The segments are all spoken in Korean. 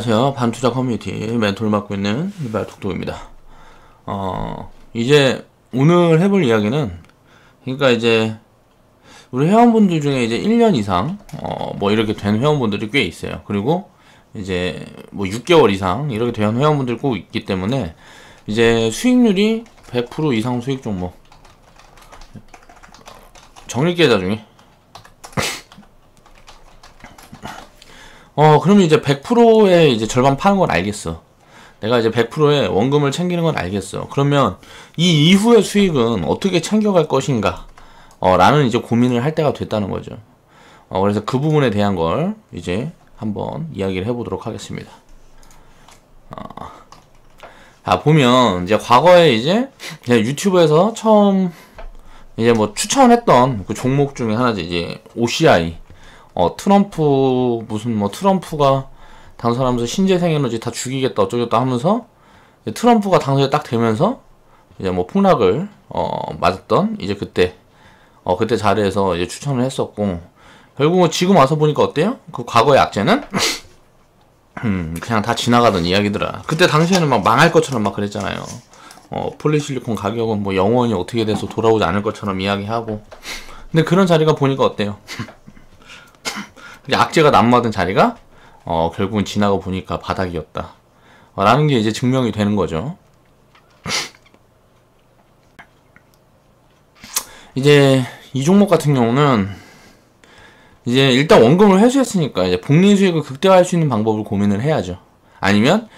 안녕하세요. 반투자 커뮤니티 멘토를 맡고 있는 이발톡톡입니다. 이제 오늘 해볼 이야기는, 그러니까 이제 우리 회원분들 중에 이제 1년 이상 뭐 이렇게 된 회원분들이 꽤 있어요. 그리고 이제 뭐 6개월 이상 이렇게 된 회원분들 꼭 있기 때문에 이제 수익률이 100% 이상 수익 종목 정리계좌 중에 그러면 이제 100%의 이제 절반 파는 건 알겠어. 내가 이제 100%의 원금을 챙기는 건 알겠어. 그러면 이 이후의 수익은 어떻게 챙겨갈 것인가? 라는 이제 고민을 할 때가 됐다는 거죠. 그래서 그 부분에 대한 걸 이제 한번 이야기를 해보도록 하겠습니다. 보면 이제 과거에 이제 유튜브에서 처음 이제 뭐 추천했던 그 종목 중에 하나지, 이제 OCI. 트럼프, 무슨 뭐 트럼프가 당선하면서 신재생에너지 다 죽이겠다 어쩌겠다 하면서 트럼프가 당선이 딱 되면서 이제 뭐 폭락을 맞았던 이제 그때 자리에서 이제 추천을 했었고, 결국은 지금 와서 보니까 어때요? 그 과거의 악재는 그냥 다 지나가던 이야기더라. 그때 당시에는 막 망할 것처럼 막 그랬잖아요. 폴리실리콘 가격은 뭐 영원히 어떻게 돼서 돌아오지 않을 것처럼 이야기하고. 근데 그런 자리가 보니까 어때요? 악재가 난무하던 자리가 결국은 지나고 보니까 바닥이었다 라는 게 이제 증명이 되는 거죠. 이제 이 종목 같은 경우는 이제 일단 원금을 회수했으니까 이제 복리 수익을 극대화할 수 있는 방법을 고민을 해야죠. 아니면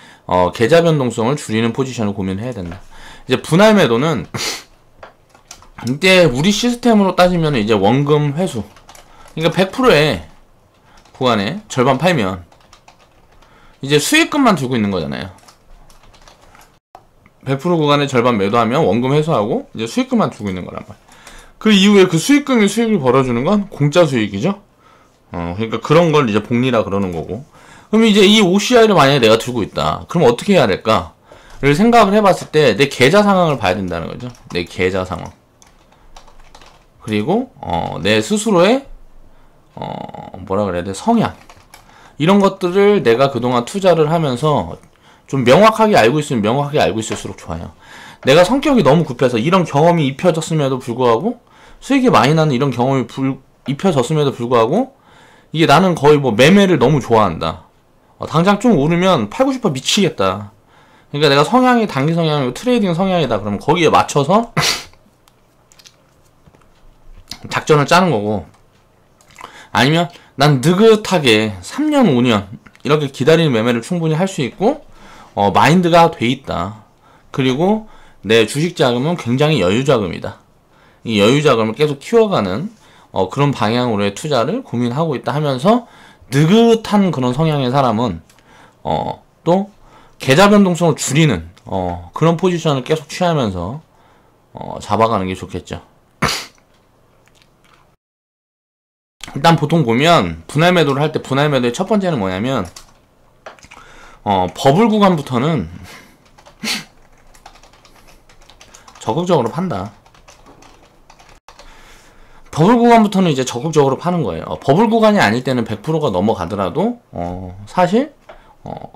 계좌 변동성을 줄이는 포지션을 고민을 해야 된다. 이제 분할 매도는 이때 우리 시스템으로 따지면 이제 원금 회수, 그러니까 100%의 구간에 절반 팔면 이제 수익금만 들고 있는 거잖아요. 100% 구간에 절반 매도하면 원금 회수하고 이제 수익금만 들고 있는 거란 말이야. 그 이후에 그 수익금이 수익을 벌어주는 건 공짜 수익이죠. 그러니까 그런 걸 이제 복리라 그러는 거고. 그럼 이제 이 OCI를 만약에 내가 들고 있다. 그럼 어떻게 해야 될까를 생각을 해봤을 때 내 계좌 상황을 봐야 된다는 거죠. 내 계좌 상황. 그리고 내 스스로의 뭐라 그래야 돼? 성향. 이런 것들을 내가 그동안 투자를 하면서 좀 명확하게 알고 있으면 명확하게 알고 있을수록 좋아요. 내가 성격이 너무 급해서 이런 경험이 입혀졌음에도 불구하고, 수익이 많이 나는 이런 경험이 입혀졌음에도 불구하고, 이게 나는 거의 뭐 매매를 너무 좋아한다. 당장 좀 오르면 팔고 싶어 미치겠다. 그러니까 내가 성향이 단기 성향이고 트레이딩 성향이다. 그러면 거기에 맞춰서 작전을 짜는 거고, 아니면 난 느긋하게 3년 5년 이렇게 기다리는 매매를 충분히 할 수 있고 마인드가 돼 있다. 그리고 내 주식 자금은 굉장히 여유 자금이다. 이 여유 자금을 계속 키워가는 그런 방향으로의 투자를 고민하고 있다 하면서, 느긋한 그런 성향의 사람은 또 계좌 변동성을 줄이는 그런 포지션을 계속 취하면서 잡아가는 게 좋겠죠. 일단 보통 보면 분할 매도를 할 때 분할 매도의 첫 번째는 뭐냐면 버블 구간부터는 적극적으로 판다. 버블 구간부터는 이제 적극적으로 파는 거예요. 버블 구간이 아닐 때는 100%가 넘어가더라도 사실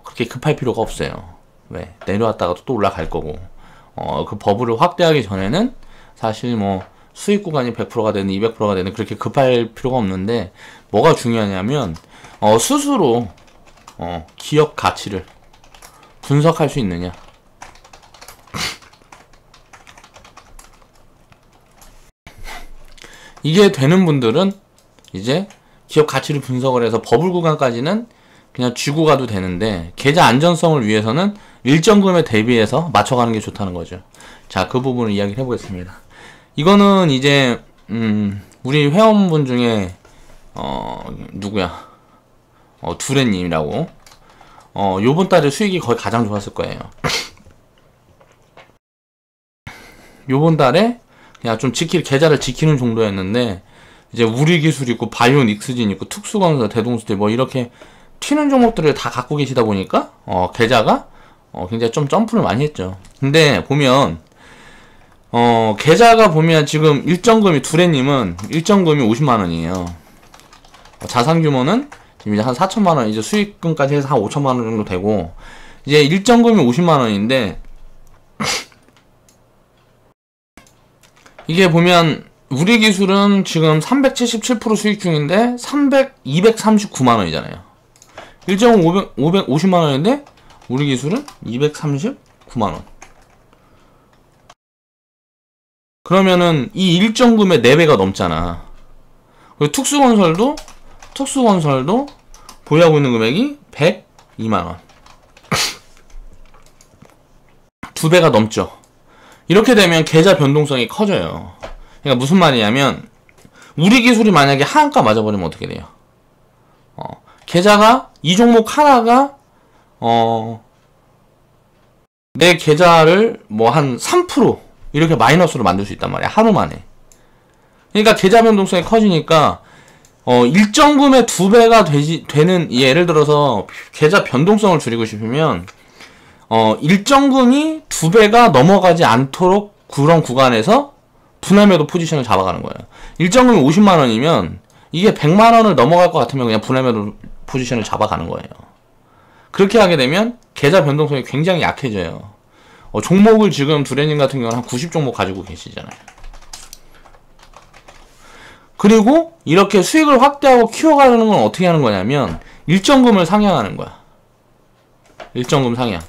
그렇게 급할 필요가 없어요. 왜? 내려왔다가도 또 올라갈 거고, 그 버블을 확대하기 전에는 사실 뭐 수익 구간이 100%가 되는 200%가 되는 그렇게 급할 필요가 없는데, 뭐가 중요하냐면 스스로 기업 가치를 분석할 수 있느냐. 이게 되는 분들은 이제 기업 가치를 분석을 해서 버블 구간까지는 그냥 쥐고 가도 되는데, 계좌 안전성을 위해서는 일정 금액 대비해서 맞춰가는 게 좋다는 거죠. 자, 그 부분을 이야기를 해보겠습니다. 이거는 이제 우리 회원분 중에 누구야? 두레님이라고. 요번 달에 수익이 거의 가장 좋았을 거예요. 요번 달에 그냥 좀 계좌를 지키는 정도였는데, 이제 우리 기술 있고 바이온 익스진 있고 특수건설 대동수대 뭐 이렇게 튀는 종목들을 다 갖고 계시다 보니까 계좌가 굉장히 좀 점프를 많이 했죠. 근데 보면 계좌가 보면 지금 일정금이, 두레님은 일정금이 50만원이에요. 자산 규모는 지금 이제 한 4천만원, 이제 수익금까지 해서 한 5천만원 정도 되고, 이제 일정금이 50만원인데, 이게 보면, 우리 기술은 지금 377% 수익 중인데, 239만원이잖아요. 일정금 550만원인데, 우리 기술은 239만원. 그러면은, 이 일정금의 4배가 넘잖아. 그리고 특수건설도 보유하고 있는 금액이 102만원. 2배가 넘죠. 이렇게 되면 계좌 변동성이 커져요. 그러니까 무슨 말이냐면, 우리 기술이 만약에 하한가 맞아버리면 어떻게 돼요? 계좌가, 이 종목 하나가, 내 계좌를 뭐 한 3% 이렇게 마이너스로 만들 수 있단 말이야. 하루 만에. 그러니까 계좌 변동성이 커지니까 일정금의 2배가 되는, 예를 들어서 계좌 변동성을 줄이고 싶으면 일정금이 2배가 넘어가지 않도록 그런 구간에서 분할매도 포지션을 잡아가는 거예요. 일정금이 50만원이면 이게 100만원을 넘어갈 것 같으면 그냥 분할매도 포지션을 잡아가는 거예요. 그렇게 하게 되면 계좌 변동성이 굉장히 약해져요. 종목을 지금 두레님 같은 경우는 한 90종목 가지고 계시잖아요. 그리고 이렇게 수익을 확대하고 키워가는 건 어떻게 하는 거냐면 일정금을 상향하는 거야. 일정금 상향.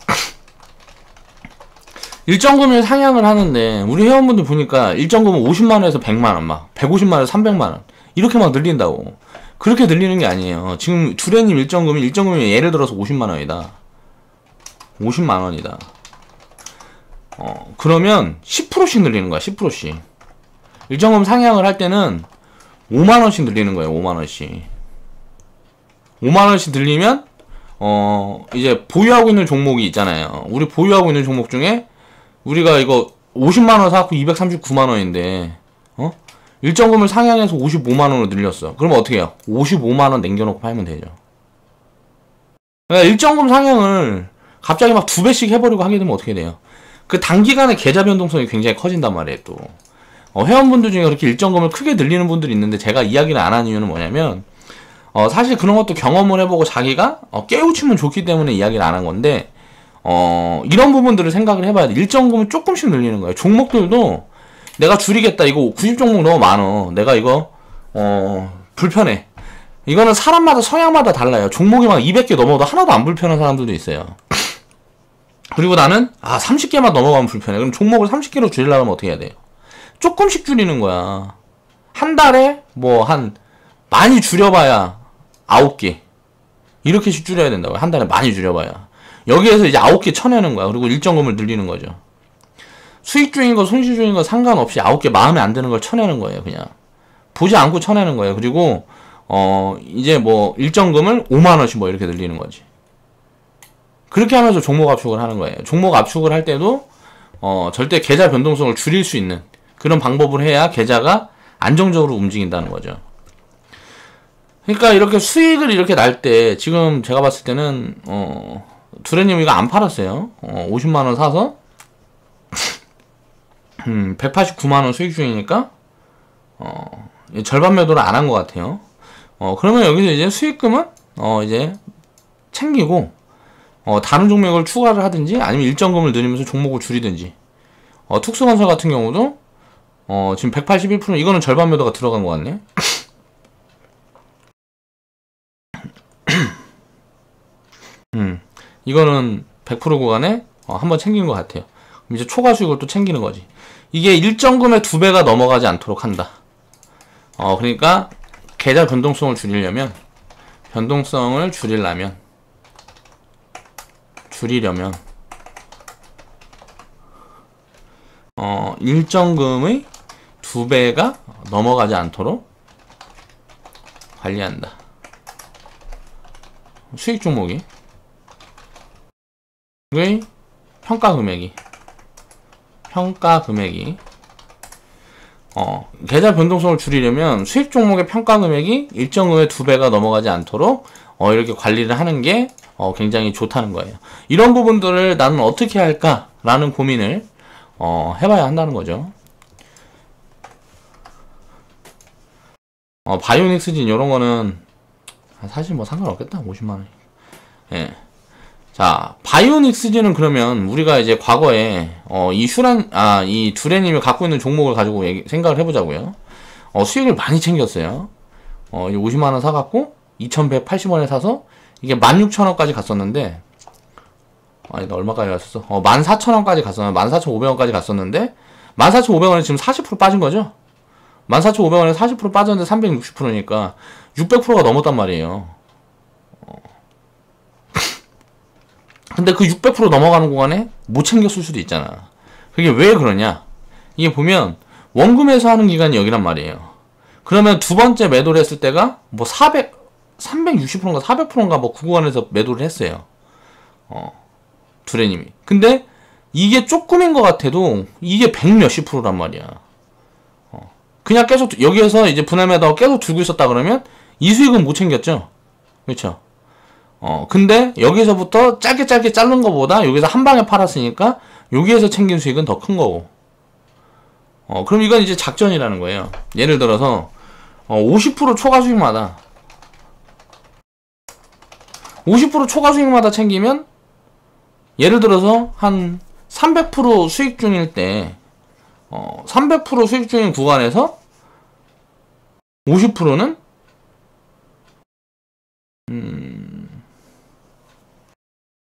일정금을 상향을 하는데 우리 회원분들 보니까 일정금은 50만원에서 100만원, 막 150만원에서 300만원 이렇게 막 늘린다고. 그렇게 늘리는 게 아니에요. 지금 두레님 일정금이 예를 들어서 50만원이다. 50만원이다. 그러면 10%씩 늘리는 거야. 10%씩. 일정금 상향을 할 때는 5만원씩 늘리는 거예요. 5만원씩. 5만원씩 늘리면 이제 보유하고 있는 종목이 있잖아요. 우리 보유하고 있는 종목 중에 우리가 이거 50만원 사갖고 239만원인데 일정금을 상향해서 55만원으로 늘렸어. 그러면 어떻게 해요? 55만원 남겨놓고 팔면 되죠. 그러니까 일정금 상향을 갑자기 막 2배씩 해버리고 하게 되면 어떻게 돼요? 그 단기간에 계좌 변동성이 굉장히 커진단 말이에요. 또 회원분들 중에 그렇게 일정금을 크게 늘리는 분들이 있는데 제가 이야기를 안 하는 이유는 뭐냐면 사실 그런 것도 경험을 해보고 자기가 깨우치면 좋기 때문에 이야기를 안 한 건데 이런 부분들을 생각을 해봐야 돼. 일정금을 조금씩 늘리는 거예요. 종목들도 내가 줄이겠다. 이거 90종목 너무 많어. 내가 이거 불편해. 이거는 사람마다 성향마다 달라요. 종목이 막 200개 넘어도 하나도 안 불편한 사람들도 있어요. 그리고 나는 30개만 넘어가면 불편해. 그럼 종목을 30개로 줄이려면 어떻게 해야 돼요? 조금씩 줄이는 거야. 한 달에 뭐 많이 줄여봐야 9개 이렇게씩 줄여야 된다고요. 한 달에 많이 줄여봐야. 여기에서 이제 9개 쳐내는 거야. 그리고 일정금을 늘리는 거죠. 수익 중인 거 손실 중인 거 상관없이 9개 마음에 안 드는 걸 쳐내는 거예요. 그냥 보지 않고 쳐내는 거예요. 그리고 이제 뭐 일정금을 5만원씩 뭐 이렇게 늘리는 거지. 그렇게 하면서 종목 압축을 하는 거예요. 종목 압축을 할 때도 절대 계좌 변동성을 줄일 수 있는 그런 방법을 해야 계좌가 안정적으로 움직인다는 거죠. 그러니까 이렇게 수익을 이렇게 날 때 지금 제가 봤을 때는 두레님 이거 안 팔았어요. 50만원 사서 189만원 수익 중이니까 절반 매도를 안 한 것 같아요. 그러면 여기서 이제 수익금은 이제 챙기고 다른 종목을 추가를 하든지 아니면 일정금을 늘리면서 종목을 줄이든지. 특수건설 같은 경우도 지금 181% 이거는 절반 매도가 들어간 것 같네. 이거는 100% 구간에 한번 챙긴 것 같아요. 그럼 이제 초과 수익을 또 챙기는 거지. 이게 일정금의 2배가 넘어가지 않도록 한다. 그러니까 계좌 변동성을 줄이려면 일정금의 2배가 넘어가지 않도록 관리한다. 수익 종목이 평가 금액이 계좌 변동성을 줄이려면 수익 종목의 평가 금액이 일정금의 2배가 넘어가지 않도록 이렇게 관리를 하는 게 굉장히 좋다는 거예요. 이런 부분들을 나는 어떻게 할까라는 고민을 해봐야 한다는 거죠. 바이오닉스진 이런 거는 사실 뭐 상관없겠다. 50만원. 예. 자, 바이오닉스지는 그러면 우리가 이제 과거에 이 두레님이 갖고 있는 종목을 가지고 생각을 해보자고요. 수익을 많이 챙겼어요. 50만원 사갖고 2180원에 사서 이게 16,000원까지 갔었는데, 아니 나 얼마까지 갔었어? 14,000원까지 갔었는데, 14,500원까지 갔었는데 14,500원에 지금 40% 빠진 거죠? 14,500원에 40% 빠졌는데 360%니까 600%가 넘었단 말이에요. 근데 그 600% 넘어가는 구간에 못 챙겼을 수도 있잖아. 그게 왜 그러냐? 이게 보면 원금 매수하는 기간이 여기란 말이에요. 그러면 두 번째 매도를 했을 때가 뭐 360%인가 400%인가 뭐 그 구간에서 매도를 했어요. 두레님이. 근데 이게 조금인 것 같아도 이게 100 몇십 프로란 말이야. 그냥 계속 여기에서 이제 분할 매도하고 계속 들고 있었다 그러면 이 수익은 못 챙겼죠. 그렇죠? 근데 여기서부터 짧게 자른 거보다 여기서 한 방에 팔았으니까 여기에서 챙긴 수익은 더 큰 거고. 그럼 이건 이제 작전이라는 거예요. 예를 들어서 50% 초과 수익마다 50% 초과 수익마다 챙기면 예를 들어서 한 300% 수익 중일 때 300% 수익 중인 구간에서 50%는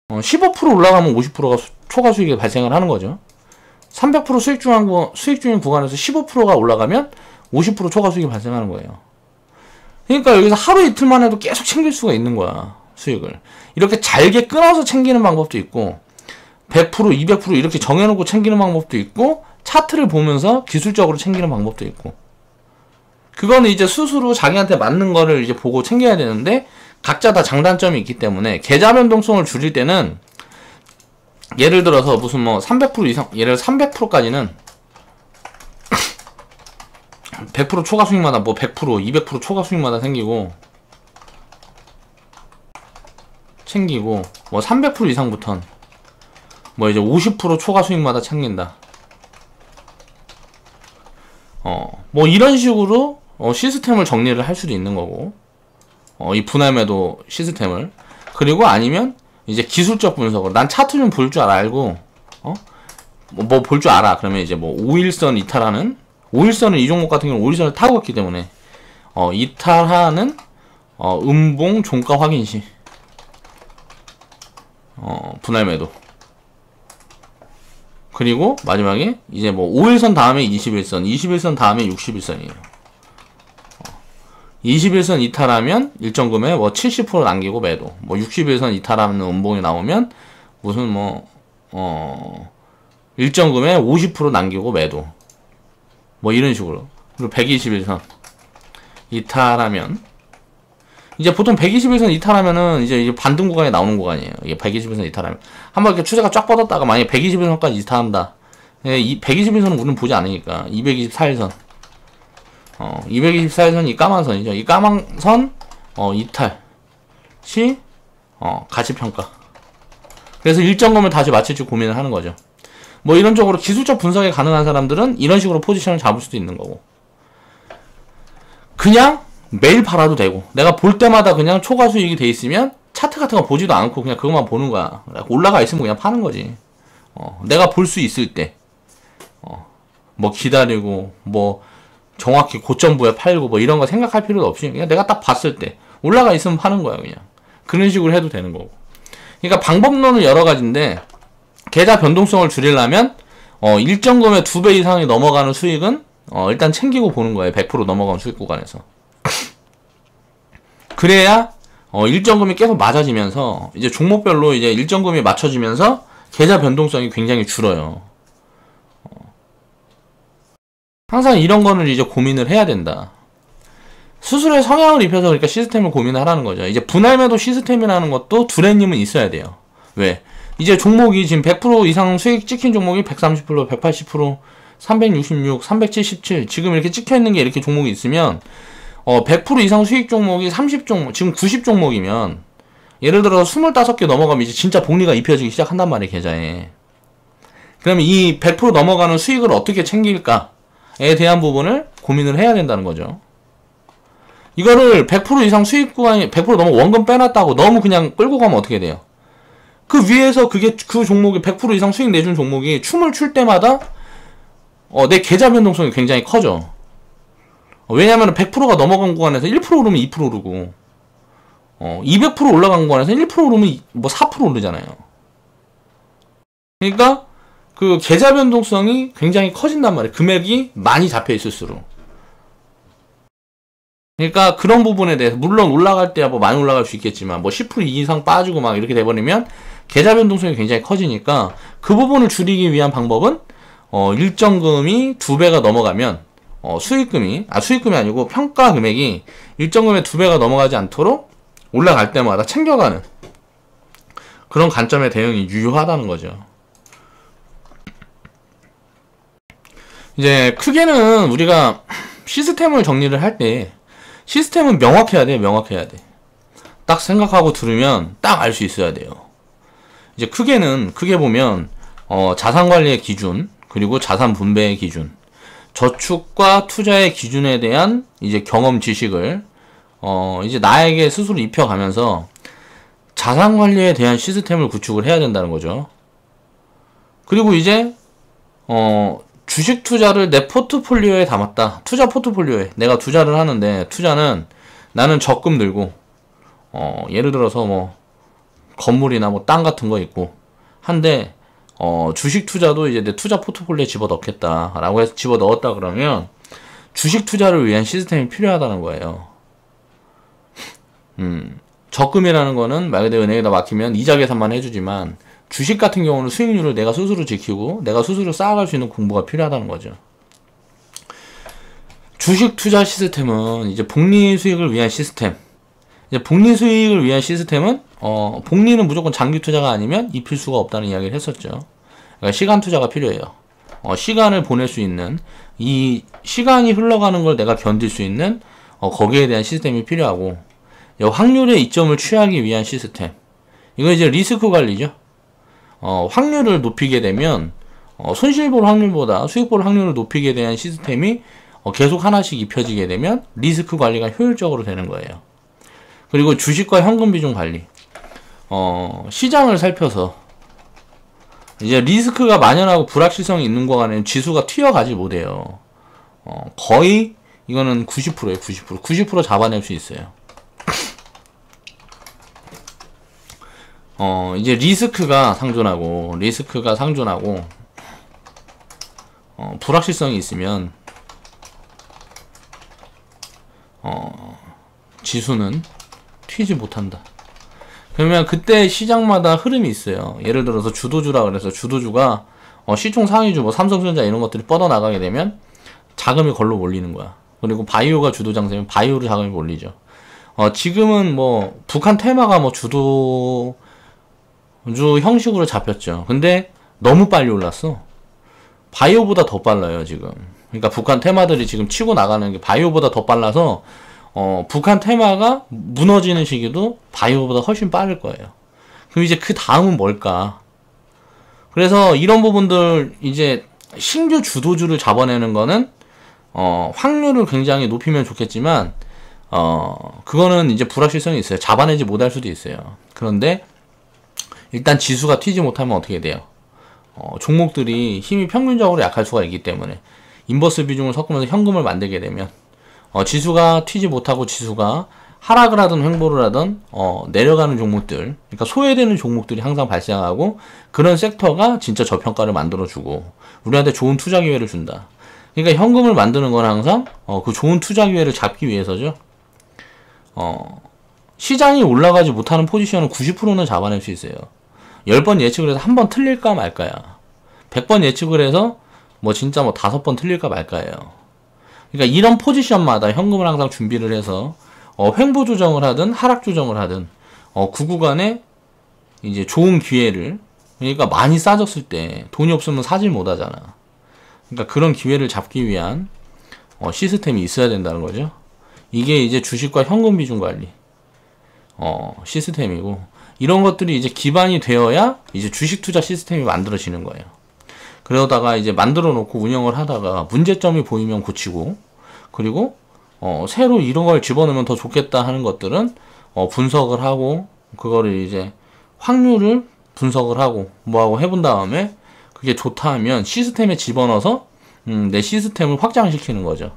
15% 올라가면 50%가 초과 수익이 발생을 하는 거죠. 300% 수익 중인 구간에서 15%가 올라가면 50% 초과 수익이 발생하는 거예요. 그러니까 여기서 하루 이틀만 해도 계속 챙길 수가 있는 거야. 수익을. 이렇게 잘게 끊어서 챙기는 방법도 있고 100%, 200% 이렇게 정해놓고 챙기는 방법도 있고 차트를 보면서 기술적으로 챙기는 방법도 있고, 그거는 이제 스스로 자기한테 맞는 거를 이제 보고 챙겨야 되는데 각자 다 장단점이 있기 때문에 계좌 변동성을 줄일 때는 예를 들어서 무슨 뭐 300% 이상, 예를 들어 300%까지는 100% 초과 수익마다 뭐 100%, 200% 초과 수익마다 챙기고 뭐 300% 이상부턴 뭐 이제 50% 초과 수익마다 챙긴다. 뭐 이런 식으로 시스템을 정리를 할 수도 있는 거고, 이 분할매도 시스템을. 그리고 아니면 이제 기술적 분석을, 난 차트 좀 볼 줄 알고 뭐 볼 줄 알아. 그러면 이제 뭐 5일선 이탈하는, 5일선은 이 종목 같은 경우는 5일선을 타고 갔기 때문에 이탈하는 음봉 종가 확인시 분할매도. 그리고 마지막에 이제 뭐 5일선 다음에 21선, 21선 다음에 61선이에요. 21선 이탈하면 일정금에 뭐 70% 남기고 매도. 뭐 61선 이탈하는 음봉이 나오면 무슨 뭐 일정금에 50% 남기고 매도. 뭐 이런 식으로. 그리고 121선 이탈하면 이제 보통 121선 이탈하면은 이제 반등 구간에 나오는 구간이에요. 이게 121선 이탈하면 한번 이렇게 추세가 쫙 뻗었다가 만약에 121선까지 이탈한다. 이 121선은 우리는 보지 않으니까 224일선 224일선이 이 까만 선이죠. 이 까만 선 이탈 시 가치평가. 그래서 일정금을 다시 맞출지 고민을 하는 거죠. 뭐 이런 쪽으로 기술적 분석이 가능한 사람들은 이런 식으로 포지션을 잡을 수도 있는 거고, 그냥 매일 팔아도 되고, 내가 볼 때마다 그냥 초과 수익이 돼 있으면 차트 같은 거 보지도 않고 그냥 그것만 보는 거야. 올라가 있으면 그냥 파는 거지. 내가 볼 수 있을 때 뭐 기다리고 뭐 정확히 고점부에 팔고 뭐 이런 거 생각할 필요도 없이 그냥 내가 딱 봤을 때 올라가 있으면 파는 거야. 그냥 그런 식으로 해도 되는 거고. 그러니까 방법론은 여러 가지인데 계좌 변동성을 줄이려면 일정금의 2배 이상이 넘어가는 수익은 일단 챙기고 보는 거예요. 100% 넘어가는 수익 구간에서. 그래야 일정금이 계속 맞아지면서 이제 종목별로 이제 일정금이 맞춰지면서 계좌 변동성이 굉장히 줄어요. 항상 이런 거는 이제 고민을 해야 된다. 수술의 성향을 입혀서 그러니까 시스템을 고민을 하라는 거죠. 이제 분할매도 시스템이라는 것도 두레님은 있어야 돼요. 왜? 이제 종목이 지금 100% 이상 수익 찍힌 종목이 130%, 180%, 366, 377 지금 이렇게 찍혀 있는 게 이렇게 종목이 있으면 100% 이상 수익 종목이 30종목, 지금 90종목이면 예를 들어 25개 넘어가면 이제 진짜 복리가 입혀지기 시작한단 말이에요, 계좌에. 그러면 이 100% 넘어가는 수익을 어떻게 챙길까에 대한 부분을 고민을 해야 된다는 거죠. 이거를 100% 이상 수익 구간이 100% 너무 원금 빼놨다고 너무 그냥 끌고 가면 어떻게 돼요? 그 위에서 그 종목이 100% 이상 수익 내준 종목이 춤을 출 때마다 내 계좌 변동성이 굉장히 커져. 왜냐면 100%가 넘어간 구간에서 1% 오르면 2% 오르고 200% 올라간 구간에서 1% 오르면 뭐 4% 오르잖아요. 그러니까 그 계좌 변동성이 굉장히 커진단 말이에요. 금액이 많이 잡혀 있을수록. 그러니까 그런 부분에 대해서 물론 올라갈 때야 뭐 많이 올라갈 수 있겠지만 뭐 10% 이상 빠지고 막 이렇게 돼버리면 계좌 변동성이 굉장히 커지니까 그 부분을 줄이기 위한 방법은 일정금이 2배가 넘어가면 수익금이 아니고 평가 금액이 일정금의 2배가 넘어가지 않도록 올라갈 때마다 챙겨가는 그런 관점의 대응이 유효하다는 거죠. 이제 크게는 우리가 시스템을 정리를 할 때 시스템은 명확해야 돼. 딱 생각하고 들으면 딱 알 수 있어야 돼요. 이제 크게 보면 자산관리의 기준, 그리고 자산 분배의 기준, 저축과 투자의 기준에 대한 이제 경험 지식을 이제 나에게 스스로 입혀가면서 자산관리에 대한 시스템을 구축을 해야 된다는 거죠. 그리고 이제 주식 투자를 내 포트폴리오에 담았다. 투자 포트폴리오에 내가 투자를 하는데, 투자는 나는 적금 들고 예를 들어서 뭐 건물이나 뭐 땅 같은 거 있고 한데 주식 투자도 이제 내 투자 포트폴리오에 집어넣겠다라고 해서 집어넣었다 그러면 주식 투자를 위한 시스템이 필요하다는 거예요. 적금이라는 거는 말 그대로 은행에다 맡기면 이자 계산만 해주지만 주식 같은 경우는 수익률을 내가 스스로 지키고 내가 스스로 쌓아갈 수 있는 공부가 필요하다는 거죠. 주식 투자 시스템은 이제 복리 수익을 위한 시스템. 이제 복리 수익을 위한 시스템은 복리는 무조건 장기 투자가 아니면 입힐 수가 없다는 이야기를 했었죠. 그러니까 시간 투자가 필요해요. 시간을 보낼 수 있는, 이 시간이 흘러가는 걸 내가 견딜 수 있는 거기에 대한 시스템이 필요하고, 확률의 이점을 취하기 위한 시스템. 이건 이제 리스크 관리죠. 확률을 높이게 되면 손실 볼 확률보다 수익 볼 확률을 높이게 대한 시스템이 계속 하나씩 입혀지게 되면 리스크 관리가 효율적으로 되는 거예요. 그리고 주식과 현금 비중 관리. 시장을 살펴서 이제 리스크가 만연하고 불확실성이 있는 구간에는 지수가 튀어가지 못해요. 거의 이거는 90%예요. 90% 잡아낼 수 있어요. 이제 리스크가 상존하고 불확실성이 있으면 지수는 튀지 못한다. 그러면 그때 시장마다 흐름이 있어요. 예를 들어서 주도주라 그래서 주도주가 시총 상위주 뭐 삼성전자 이런 것들이 뻗어나가게 되면 자금이 걸로 몰리는 거야. 그리고 바이오가 주도 장세면 바이오로 자금이 몰리죠. 지금은 뭐 북한 테마가 뭐 주도주 형식으로 잡혔죠. 근데 너무 빨리 올랐어. 바이오보다 더 빨라요 지금. 그러니까 북한 테마들이 지금 치고 나가는 게 바이오보다 더 빨라서 북한 테마가 무너지는 시기도 바이오보다 훨씬 빠를 거예요. 그럼 이제 그 다음은 뭘까? 그래서 이런 부분들 이제 신규 주도주를 잡아내는 거는 확률을 굉장히 높이면 좋겠지만 그거는 이제 불확실성이 있어요. 잡아내지 못할 수도 있어요. 그런데 일단 지수가 튀지 못하면 어떻게 돼요? 종목들이 힘이 평균적으로 약할 수가 있기 때문에 인버스 비중을 섞으면서 현금을 만들게 되면 지수가 튀지 못하고 지수가 하락을 하든 횡보를 하든 내려가는 종목들, 그러니까 소외되는 종목들이 항상 발생하고, 그런 섹터가 진짜 저평가를 만들어주고 우리한테 좋은 투자 기회를 준다. 그러니까 현금을 만드는 건 항상 그 좋은 투자 기회를 잡기 위해서죠. 시장이 올라가지 못하는 포지션은 90%는 잡아낼 수 있어요. 10번 예측을 해서 한 번 틀릴까 말까야. 100번 예측을 해서 뭐 진짜 뭐 5번 틀릴까 말까예요. 그러니까 이런 포지션마다 현금을 항상 준비를 해서 횡보 조정을 하든 하락 조정을 하든 그 구간에 이제 좋은 기회를, 그러니까 많이 싸졌을 때 돈이 없으면 사질 못하잖아. 그러니까 그런 기회를 잡기 위한 시스템이 있어야 된다는 거죠. 이게 이제 주식과 현금 비중 관리 시스템이고, 이런 것들이 이제 기반이 되어야 이제 주식 투자 시스템이 만들어지는 거예요. 그러다가 이제 만들어 놓고 운영을 하다가 문제점이 보이면 고치고, 그리고 새로 이런 걸 집어넣으면 더 좋겠다 하는 것들은 분석을 하고 그거를 이제 확률을 분석을 하고 뭐하고 해본 다음에 그게 좋다 하면 시스템에 집어넣어서 내 시스템을 확장시키는 거죠.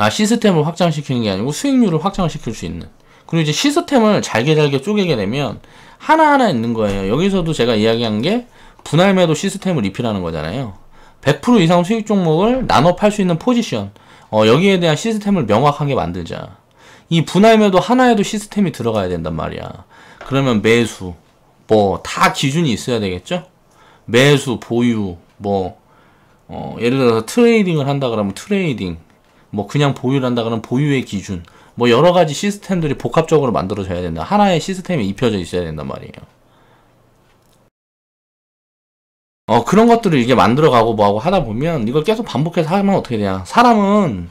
시스템을 확장시키는 게 아니고 수익률을 확장시킬 수 있는. 그리고 이제 시스템을 잘게 쪼개게 되면 하나하나 있는 거예요. 여기서도 제가 이야기한 게 분할 매도 시스템을 리필하는 거잖아요. 100% 이상 수익 종목을 나눠 팔 수 있는 포지션. 여기에 대한 시스템을 명확하게 만들자. 이 분할 매도 하나에도 시스템이 들어가야 된단 말이야. 그러면 매수, 뭐 다 기준이 있어야 되겠죠? 매수, 보유, 예를 들어서 트레이딩을 한다 그러면 트레이딩, 그냥 보유를 한다 그러면 보유의 기준, 여러 가지 시스템들이 복합적으로 만들어져야 된다. 하나의 시스템이 입혀져 있어야 된단 말이에요. 그런 것들을 이게 만들어가고 뭐하고 하다 보면 이걸 계속 반복해서 하면 어떻게 되냐. 사람은,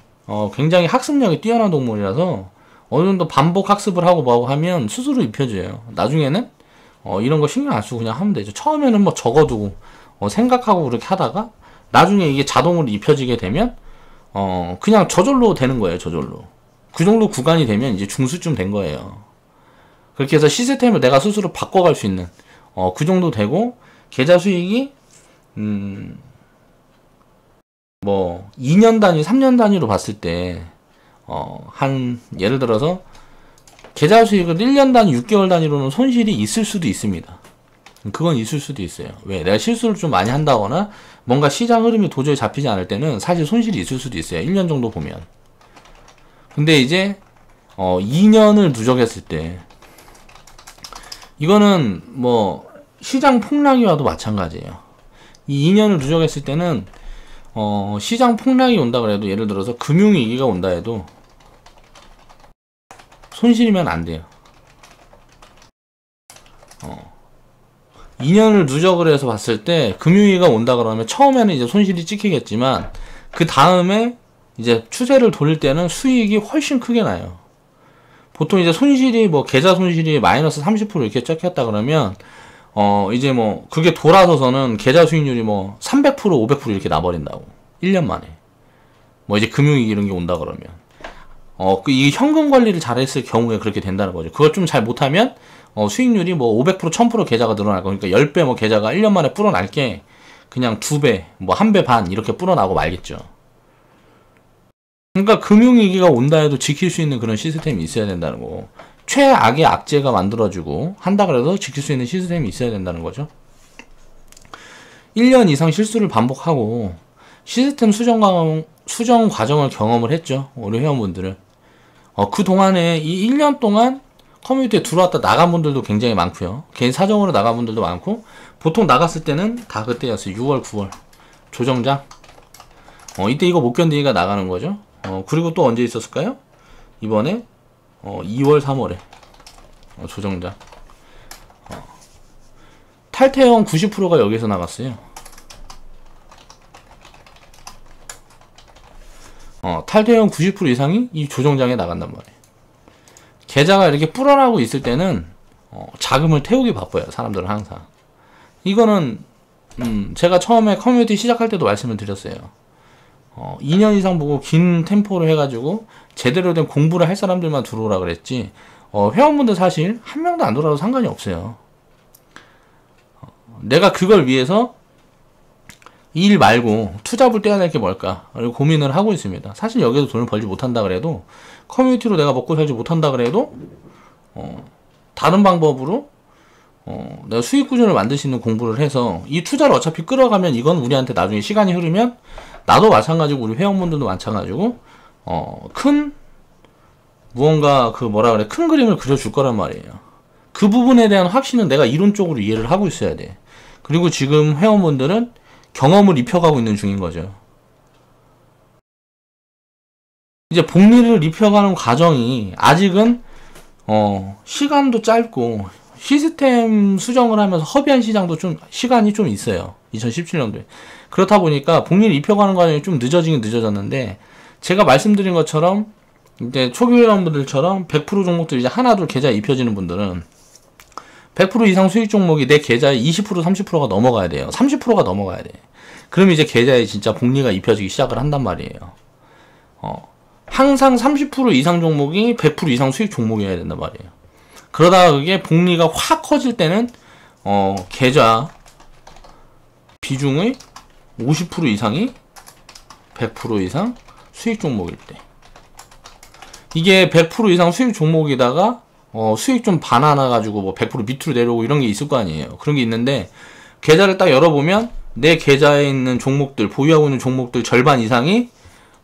굉장히 학습력이 뛰어난 동물이라서 어느 정도 반복 학습을 하고 뭐하고 하면 스스로 입혀져요. 나중에는, 이런 거 신경 안 쓰고 그냥 하면 되죠. 처음에는 적어두고, 생각하고 그렇게 하다가 나중에 이게 자동으로 입혀지게 되면, 그냥 저절로 되는 거예요, 저절로. 그 정도 구간이 되면 이제 중수쯤 된 거예요. 그렇게 해서 시스템을 내가 스스로 바꿔갈 수 있는, 그 정도 되고, 계좌 수익이, 2년 단위, 3년 단위로 봤을 때, 예를 들어서, 계좌 수익을 1년 단위, 6개월 단위로는 손실이 있을 수도 있습니다. 그건 있을 수도 있어요. 왜? 내가 실수를 좀 많이 한다거나, 뭔가 시장 흐름이 도저히 잡히지 않을 때는 사실 손실이 있을 수도 있어요. 1년 정도 보면. 근데 이제, 2년을 누적했을 때, 이거는 시장 폭락이 와도 마찬가지예요. 이 2년을 누적했을 때는 시장 폭락이 온다 그래도 예를 들어서 금융위기가 온다 해도 손실이면 안 돼요. 2년을 누적을 해서 봤을 때 금융위기가 온다 그러면 처음에는 이제 손실이 찍히겠지만 그 다음에 이제 추세를 돌릴 때는 수익이 훨씬 크게 나요. 보통 이제 손실이 계좌 손실이 마이너스 30% 이렇게 찍혔다 그러면 이제 그게 돌아서서는 계좌 수익률이 300%, 500% 이렇게 나버린다고. 1년 만에. 이제 금융위기 이런 게 온다 그러면. 이 현금 관리를 잘했을 경우에 그렇게 된다는 거죠. 그걸 좀 잘 못하면, 수익률이 500%, 1000% 계좌가 늘어날 거. 그러니까 10배 계좌가 1년 만에 불어날 게 그냥 2배, 1배 반 이렇게 불어나고 말겠죠. 그러니까 금융위기가 온다 해도 지킬 수 있는 그런 시스템이 있어야 된다는 거고. 최악의 악재가 만들어지고 한다 그래도 지킬 수 있는 시스템이 있어야 된다는 거죠. 1년 이상 실수를 반복하고 시스템 수정 과정을 경험을 했죠. 우리 회원분들은. 그 동안에 이 1년 동안 커뮤니티에 들어왔다 나간 분들도 굉장히 많고요. 개인 사정으로 나간 분들도 많고 보통 나갔을 때는 다 그때였어요. 6월, 9월. 조정장. 이때 이거 못 견디니까 나가는 거죠. 그리고 또 언제 있었을까요? 이번에 2월, 3월에 조정장. 탈퇴형 90%가 여기서 나갔어요. 탈퇴형 90% 이상이 이 조정장에 나간단 말이에요. 계좌가 이렇게 불어나고 있을 때는 자금을 태우기 바빠요. 사람들은 항상. 이거는 제가 처음에 커뮤니티 시작할 때도 말씀을 드렸어요. 2년 이상 보고 긴 템포로 해가지고 제대로 된 공부를 할 사람들만 들어오라 그랬지 회원분들 사실 한 명도 안 들어와도 상관이 없어요. 내가 그걸 위해서 일 말고 투잡을 떼야 될 게 뭘까 고민을 하고 있습니다. 사실 여기서 돈을 벌지 못한다 그래도 커뮤니티로 내가 먹고 살지 못한다 그래도 다른 방법으로 내가 수익 구조를 만들 수 있는 공부를 해서 이 투자를 어차피 끌어가면 이건 우리한테 나중에 시간이 흐르면 나도 마찬가지고 우리 회원분들도 마찬가지고 큰 무언가 큰 그림을 그려줄 거란 말이에요. 그 부분에 대한 확신은 내가 이론적으로 이해를 하고 있어야 돼. 그리고 지금 회원분들은 경험을 입혀가고 있는 중인 거죠. 이제 복리를 입혀가는 과정이 아직은 시간도 짧고 시스템 수정을 하면서 허비한 시장도 좀 시간이 좀 있어요. 2017년도에. 그렇다 보니까 복리를 입혀가는 과정이 좀 늦어지긴 늦어졌는데 제가 말씀드린 것처럼 이제 초기 회원분들처럼 100% 종목들 이제 하나 둘 계좌에 입혀지는 분들은 100% 이상 수익 종목이 내 계좌에 20% 30%가 넘어가야 돼요. 30%가 넘어가야 돼. 그럼 이제 계좌에 진짜 복리가 입혀지기 시작을 한단 말이에요. 항상 30% 이상 종목이 100% 이상 수익 종목이어야 된단 말이에요. 그러다가 그게 복리가 확 커질 때는 계좌 비중의 50% 이상이 100% 이상 수익 종목일 때, 이게 100% 이상 수익 종목이다가 수익 좀 반환해 가지고 뭐 100% 밑으로 내려오고 이런 게 있을 거 아니에요. 그런 게 있는데, 계좌를 딱 열어보면 내 계좌에 있는 종목들, 보유하고 있는 종목들 절반 이상이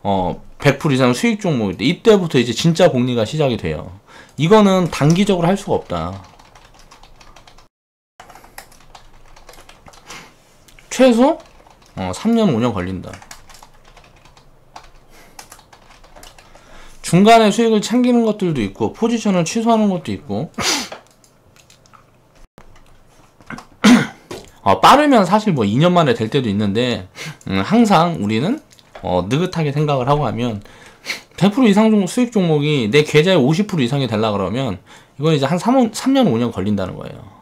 100% 이상 수익 종목일 때, 이때부터 이제 진짜 복리가 시작이 돼요. 이거는 단기적으로 할 수가 없다. 최소 3년 5년 걸린다. 중간에 수익을 챙기는 것들도 있고 포지션을 취소하는 것도 있고 빠르면 사실 뭐 2년 만에 될 때도 있는데, 항상 우리는 느긋하게 생각을 하고 하면 100% 이상 수익 종목이 내 계좌의 50% 이상이 되려 그러면 이건 이제 한 3년 5년 걸린다는 거예요.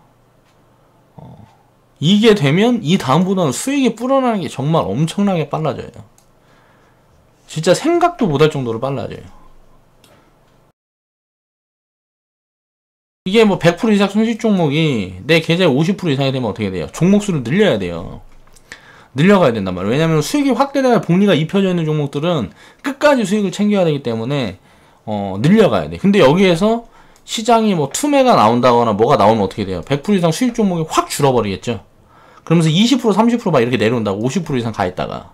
이게 되면 이 다음보다는 수익이 불어나는 게 정말 엄청나게 빨라져요. 진짜 생각도 못할 정도로 빨라져요. 이게 뭐 100% 이상 수익 종목이 내 계좌의 50% 이상이 되면 어떻게 돼요? 종목 수를 늘려야 돼요. 늘려가야 된단 말이에요. 왜냐면 수익이 확대되어 복리가 입혀져 있는 종목들은 끝까지 수익을 챙겨야 되기 때문에 늘려가야 돼. 근데 여기에서 시장이 뭐 투매가 나온다거나 뭐가 나오면 어떻게 돼요? 100% 이상 수익 종목이 확 줄어버리겠죠. 그러면서 20% 30% 막 이렇게 내려온다고. 50% 이상 가 있다가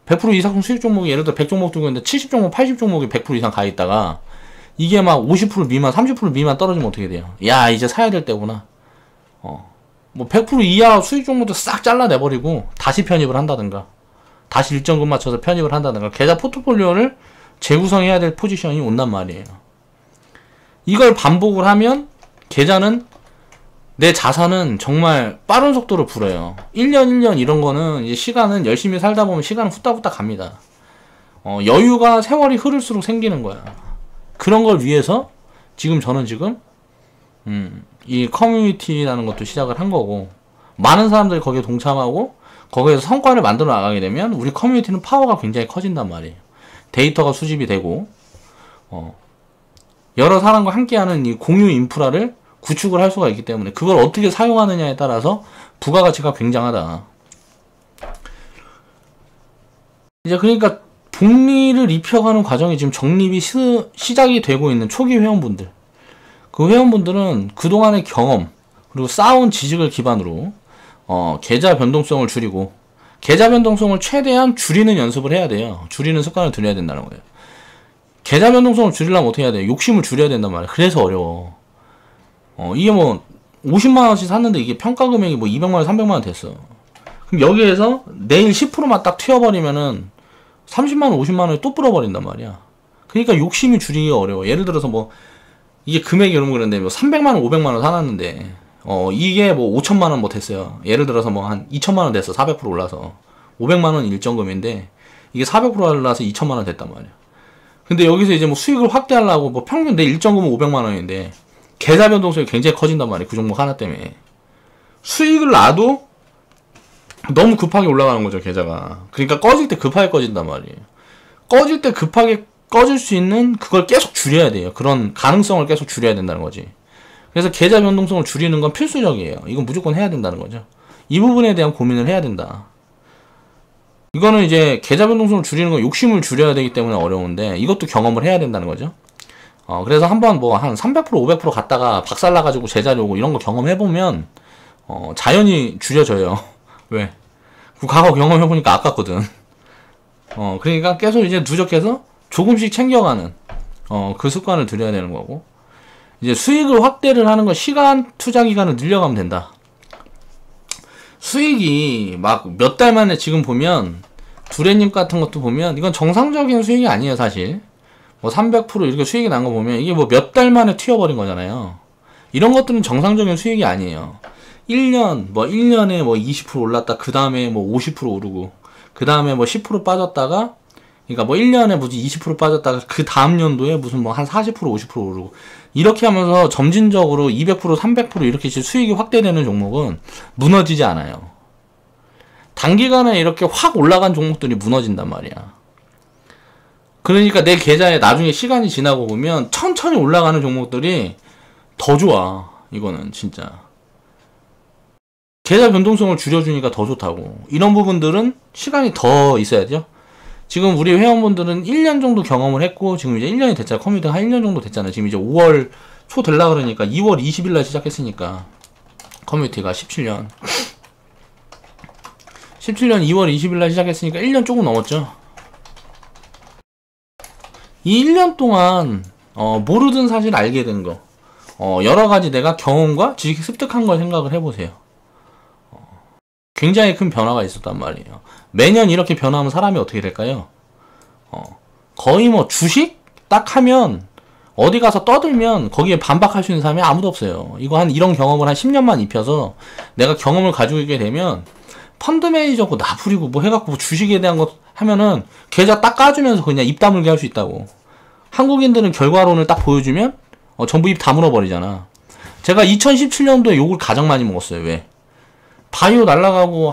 100% 이상 수익 종목이 예를 들어 100종목 들고 있는데 70종목 80종목이 100% 이상 가 있다가 이게 막 50% 미만 30% 미만 떨어지면 어떻게 돼요? 야, 이제 사야 될 때구나. 뭐 100% 이하 수익 종목도 싹 잘라내버리고 다시 편입을 한다든가, 다시 일정금 맞춰서 편입을 한다든가, 계좌 포트폴리오를 재구성해야 될 포지션이 온단 말이에요. 이걸 반복을 하면 계좌는, 내 자산은 정말 빠른 속도로 불어요. 1년 1년 이런 거는 이제 시간은 열심히 살다 보면 시간은 후딱후딱 갑니다. 여유가 세월이 흐를수록 생기는 거야. 그런 걸 위해서 저는 지금 이 커뮤니티라는 것도 시작을 한 거고, 많은 사람들이 거기에 동참하고 거기에서 성과를 만들어 나가게 되면 우리 커뮤니티는 파워가 굉장히 커진단 말이에요. 데이터가 수집이 되고 여러 사람과 함께하는 이 공유 인프라를 구축을 할 수가 있기 때문에 그걸 어떻게 사용하느냐에 따라서 부가가치가 굉장하다. 이제 그러니까 복리를 입혀가는 과정이 지금 정립이 시작이 되고 있는 초기 회원분들, 그 회원분들은 그동안의 경험 그리고 쌓아온 지식을 기반으로 계좌 변동성을 줄이고, 계좌 변동성을 최대한 줄이는 연습을 해야 돼요. 줄이는 습관을 들여야 된다는 거예요. 계좌 변동성을 줄이려면 어떻게 해야 돼요? 욕심을 줄여야 된단 말이에요. 그래서 어려워. 이게 뭐 50만원씩 샀는데 이게 평가 금액이 뭐 200만원 300만원 됐어. 그럼 여기에서 내일 10%만 딱 튀어버리면은 30만원 50만원이 또 불어버린단 말이야. 그러니까 욕심이 줄이기가 어려워. 예를 들어서 뭐 이게 금액이 여러분 그런데 뭐 300만원 500만원 사놨는데 이게 뭐 5천만원 뭐 됐어요. 예를 들어서 뭐 한 2천만원 됐어. 400% 올라서 500만원 일정금인데 이게 400% 올라서 2천만원 됐단 말이야. 근데 여기서 이제 뭐 수익을 확대하려고 뭐 평균 내 일정금은 500만원인데 계좌 변동성이 굉장히 커진단 말이에요. 그 종목 하나 때문에. 수익을 놔도 너무 급하게 올라가는 거죠, 계좌가. 그러니까 꺼질 때 급하게 꺼진단 말이에요. 꺼질 때 급하게 꺼질 수 있는 그걸 계속 줄여야 돼요. 그런 가능성을 계속 줄여야 된다는 거지. 그래서 계좌 변동성을 줄이는 건 필수적이에요. 이건 무조건 해야 된다는 거죠. 이 부분에 대한 고민을 해야 된다. 이거는 이제 계좌 변동성을 줄이는 건 욕심을 줄여야 되기 때문에 어려운데 이것도 경험을 해야 된다는 거죠. 그래서 한번 뭐 한 300% 500% 갔다가 박살나가지고 제자리 오고 이런 거 경험해보면 자연히 줄여져요. 왜? 그 과거 경험해보니까 아깝거든. 그러니까 계속 이제 누적해서 조금씩 챙겨가는 그 습관을 들여야 되는 거고, 이제 수익을 확대를 하는 건 시간 투자 기간을 늘려가면 된다. 수익이 막 몇 달 만에 지금 보면 두레님 같은 것도 보면 이건 정상적인 수익이 아니에요. 사실 뭐 300% 이렇게 수익이 난 거 보면 이게 뭐 몇 달 만에 튀어버린 거잖아요. 이런 것들은 정상적인 수익이 아니에요. 1년 뭐 1년에 뭐 20% 올랐다, 그 다음에 뭐 50% 오르고, 그 다음에 뭐 10% 빠졌다가, 그러니까 뭐 1년에 무슨 20% 빠졌다가 그 다음 연도에 무슨 뭐 한 40% 50% 오르고, 이렇게 하면서 점진적으로 200% 300% 이렇게 수익이 확대되는 종목은 무너지지 않아요. 단기간에 이렇게 확 올라간 종목들이 무너진단 말이야. 그러니까 내 계좌에 나중에 시간이 지나고 보면 천천히 올라가는 종목들이 더 좋아. 이거는 진짜 계좌 변동성을 줄여주니까 더 좋다고. 이런 부분들은 시간이 더 있어야죠. 지금 우리 회원분들은 1년 정도 경험을 했고 지금 이제 1년이 됐잖아. 커뮤니티 한 1년 정도 됐잖아. 지금 이제 5월 초 될라 그러니까 2월 20일날 시작했으니까 커뮤니티가 17년 2월 20일날 시작했으니까 1년 조금 넘었죠. 이 1년 동안 모르던 사실 알게 된 거, 여러가지 내가 경험과 지식 습득한 걸 생각을 해보세요. 굉장히 큰 변화가 있었단 말이에요. 매년 이렇게 변화하면 사람이 어떻게 될까요? 거의 뭐 주식 딱 하면 어디 가서 떠들면 거기에 반박할 수 있는 사람이 아무도 없어요. 이거 이런 경험을 한 10년만 입혀서 내가 경험을 가지고 있게 되면 펀드 매니저고 나부리고 뭐 해갖고 뭐 주식에 대한 것 하면은 계좌 딱 까주면서 그냥 입 다물게 할 수 있다고. 한국인들은 결과론을 딱 보여주면 전부 입 다물어 버리잖아. 제가 2017년도에 욕을 가장 많이 먹었어요. 왜? 바이오 날라가고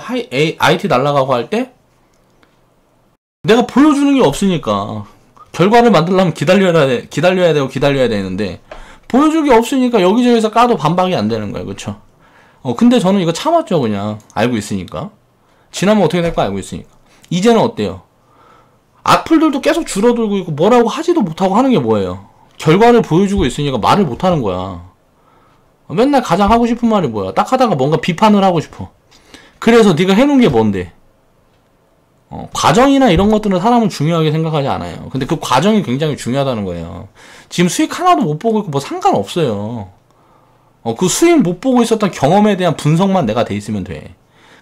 IT 날라가고 할 때 내가 보여주는 게 없으니까 결과를 만들려면 기다려야 되는데 보여줄 게 없으니까 여기저기서 까도 반박이 안 되는 거예요. 그쵸? 근데 저는 이거 참았죠. 그냥 알고 있으니까. 지나면 어떻게 될까 알고 있으니까. 이제는 어때요? 악플들도 계속 줄어들고 있고 뭐라고 하지도 못하고 하는 게 뭐예요? 결과를 보여주고 있으니까 말을 못하는 거야. 맨날 가장 하고 싶은 말이 뭐야? 딱 하다가 뭔가 비판을 하고 싶어. 그래서 네가 해놓은 게 뭔데? 과정이나 이런 것들은 사람은 중요하게 생각하지 않아요. 근데 그 과정이 굉장히 중요하다는 거예요. 지금 수익 하나도 못 보고 있고 뭐 상관없어요. 그 수익 못 보고 있었던 경험에 대한 분석만 내가 돼 있으면 돼.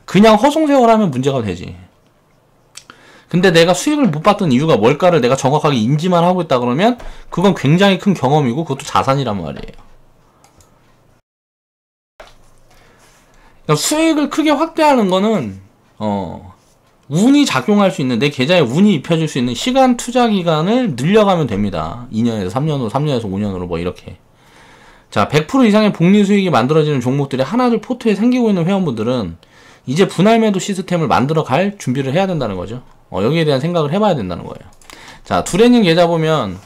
그냥 허송세월하면 문제가 되지. 근데 내가 수익을 못 봤던 이유가 뭘까를 내가 정확하게 인지만 하고 있다 그러면 그건 굉장히 큰 경험이고 그것도 자산이란 말이에요. 그러니까 수익을 크게 확대하는 거는 운이 작용할 수 있는, 내 계좌에 운이 입혀질 수 있는 시간 투자 기간을 늘려가면 됩니다. 2년에서 3년으로, 3년에서 5년으로 뭐 이렇게. 자, 100% 이상의 복리 수익이 만들어지는 종목들이 하나둘 포트에 생기고 있는 회원분들은 이제 분할 매도 시스템을 만들어 갈 준비를 해야 된다는 거죠. 여기에 대한 생각을 해봐야 된다는 거예요. 자, 두레님 계좌 보면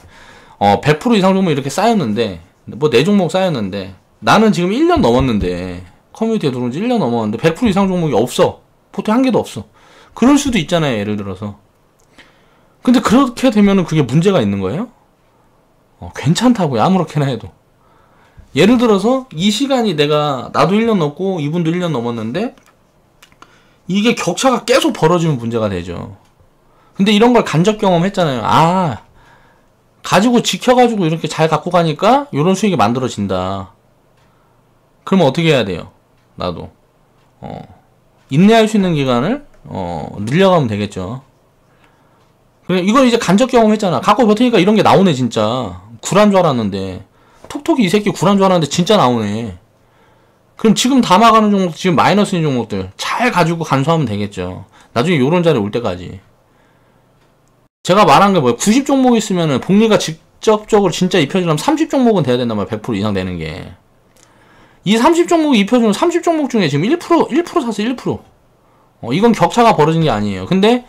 100% 이상 종목 이렇게 쌓였는데 뭐 4종목 쌓였는데 나는 지금 1년 넘었는데 커뮤니티에 들어온 지 1년 넘었는데 100% 이상 종목이 없어. 포트에 한 개도 없어. 그럴 수도 있잖아요. 예를 들어서. 근데 그렇게 되면은 그게 문제가 있는 거예요? 괜찮다고요. 아무렇게나 해도. 예를 들어서 이 시간이 나도 1년 넘고 이분도 1년 넘었는데 이게 격차가 계속 벌어지면 문제가 되죠. 근데 이런 걸 간접 경험했잖아요. 가지고 지켜가지고 이렇게 잘 갖고 가니까 이런 수익이 만들어진다. 그러면 어떻게 해야 돼요? 나도 인내할 수 있는 기간을 늘려가면 되겠죠. 이건 이제 간접 경험했잖아. 갖고 버티니까 이런 게 나오네. 진짜 구란 줄 알았는데 톡톡이 이 새끼 구란 줄 알았는데 진짜 나오네. 그럼 지금 담아가는 종목, 지금 마이너스인 종목들 잘 가지고 간수하면 되겠죠. 나중에 요런 자리 올 때까지. 제가 말한 게 뭐예요? 90종목 있으면은 복리가 직접적으로 진짜 입혀주려면 30종목은 돼야 된단 말이야. 100% 이상 되는 게. 이 30종목이 입혀주는 30종목 중에 지금 1% 샀어요. 1%. 이건 격차가 벌어진 게 아니에요. 근데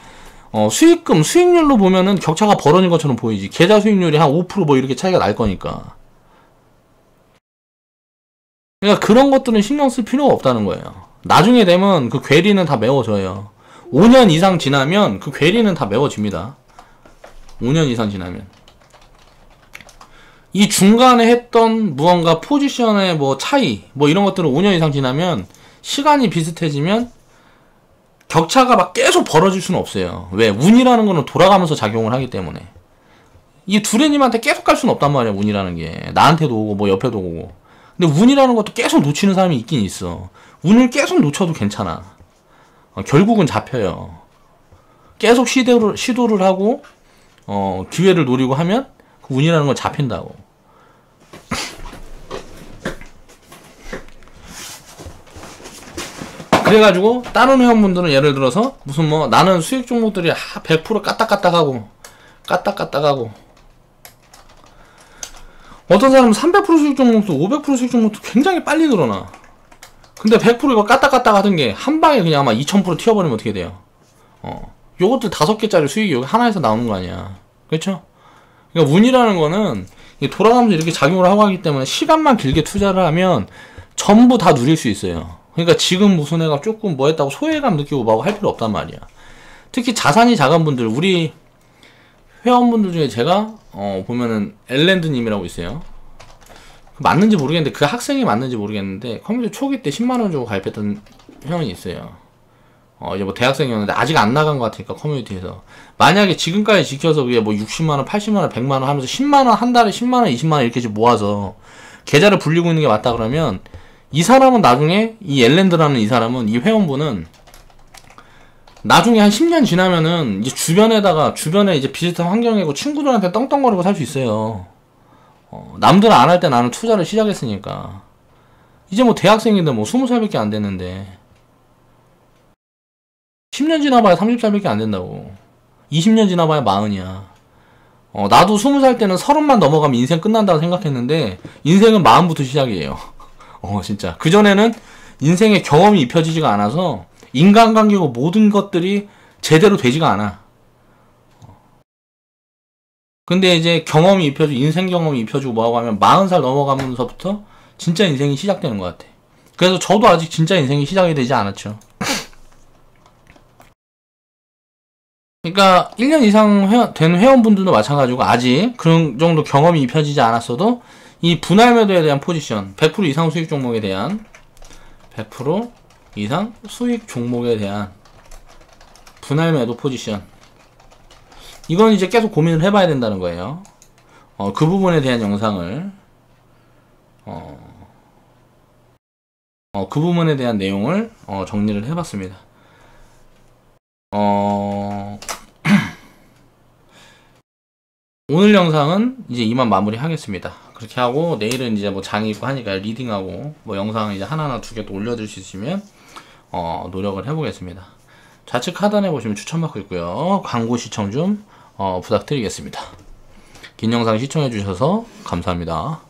수익률로 보면은 격차가 벌어진 것처럼 보이지. 계좌 수익률이 한 5% 이렇게 차이가 날 거니까. 그러니까 그런 것들은 신경 쓸 필요가 없다는 거예요. 나중에 되면 그 괴리는 다 메워져요. 5년 이상 지나면 그 괴리는 다 메워집니다. 5년 이상 지나면. 이 중간에 했던 무언가 포지션의 차이, 이런 것들은 5년 이상 지나면 시간이 비슷해지면 격차가 막 계속 벌어질 수는 없어요. 왜? 운이라는 거는 돌아가면서 작용을 하기 때문에. 이 두레님한테 계속 갈 수는 없단 말이야. 운이라는 게. 나한테도 오고 옆에도 오고. 근데 운이라는 것도 계속 놓치는 사람이 있긴 있어. 운을 계속 놓쳐도 괜찮아. 결국은 잡혀요. 계속 시도를 하고 기회를 노리고 하면 그 운이라는 건 잡힌다고. 그래가지고 다른 회원분들은 예를 들어서 무슨 나는 수익 종목들이 100% 까딱까딱하고 어떤 사람은 300% 수익 종목도 500% 수익 종목도 굉장히 빨리 늘어나. 근데 100% 이거 까딱까딱 하던 게 한 방에 그냥 아마 2000% 튀어버리면 어떻게 돼요? 요것들 5개짜리 수익이 여기 하나에서 나오는 거 아니야. 그렇죠? 그러니까 운이라는 거는 이게 돌아가면서 이렇게 작용을 하고 하기 때문에 시간만 길게 투자를 하면 전부 다 누릴 수 있어요. 그러니까 지금 무슨 애가 조금 뭐 했다고 소외감 느끼고 막 할 필요 없단 말이야. 특히 자산이 작은 분들, 우리 회원분들 중에 제가 보면은 엘랜드님이라고 있어요. 맞는지 모르겠는데, 그 학생이 맞는지 모르겠는데 컴퓨터 초기 때 10만원 주고 가입했던 회원이 있어요. 이제 뭐 대학생이었는데 아직 안 나간 것 같으니까 커뮤니티에서. 만약에 지금까지 지켜서 그게 뭐 60만원, 80만원, 100만원 하면서 10만원, 한 달에 10만원, 20만원 이렇게 모아서 계좌를 불리고 있는 게 맞다 그러면, 이 사람은 나중에, 이 엘랜드라는 이 사람은, 이 회원분은 나중에 한 10년 지나면은 이제 주변에 이제 비슷한 환경이고 친구들한테 떵떵거리고 살 수 있어요. 남들은 안 할 때 나는 투자를 시작했으니까. 이제 뭐 대학생인데 뭐 20살밖에 안 됐는데 10년 지나봐야 30살밖에 안 된다고. 20년 지나봐야 40이야. 나도 20살 때는 30만 넘어가면 인생 끝난다고 생각했는데 인생은 40부터 시작이에요. 진짜. 그전에는 인생의 경험이 입혀지지가 않아서 인간관계고 모든 것들이 제대로 되지가 않아. 근데 이제 경험이 입혀지고, 인생 경험이 입혀지고 뭐하고 하면 40살 넘어가면서부터 진짜 인생이 시작되는 것 같아. 그래서 저도 아직 진짜 인생이 시작이 되지 않았죠. 그러니까 1년 이상 된 회원분들도 마찬가지고 아직 그런 정도 경험이 입혀지지 않았어도 이 분할 매도에 대한 포지션, 100% 이상 수익 종목에 대한 100% 이상 수익 종목에 대한 분할 매도 포지션, 이건 이제 계속 고민을 해봐야 된다는 거예요. 그 부분에 대한 영상을 그 부분에 대한 내용을 정리를 해봤습니다. 오늘 영상은 이제 이만 마무리 하겠습니다. 그렇게 하고 내일은 이제 뭐 장이 있고 하니까 리딩하고 뭐 영상 이제 하나나 두 개 또 올려드릴 수 있으면 노력을 해보겠습니다. 좌측 하단에 보시면 추천받고 있고요. 광고 시청 좀 부탁드리겠습니다. 긴 영상 시청해주셔서 감사합니다.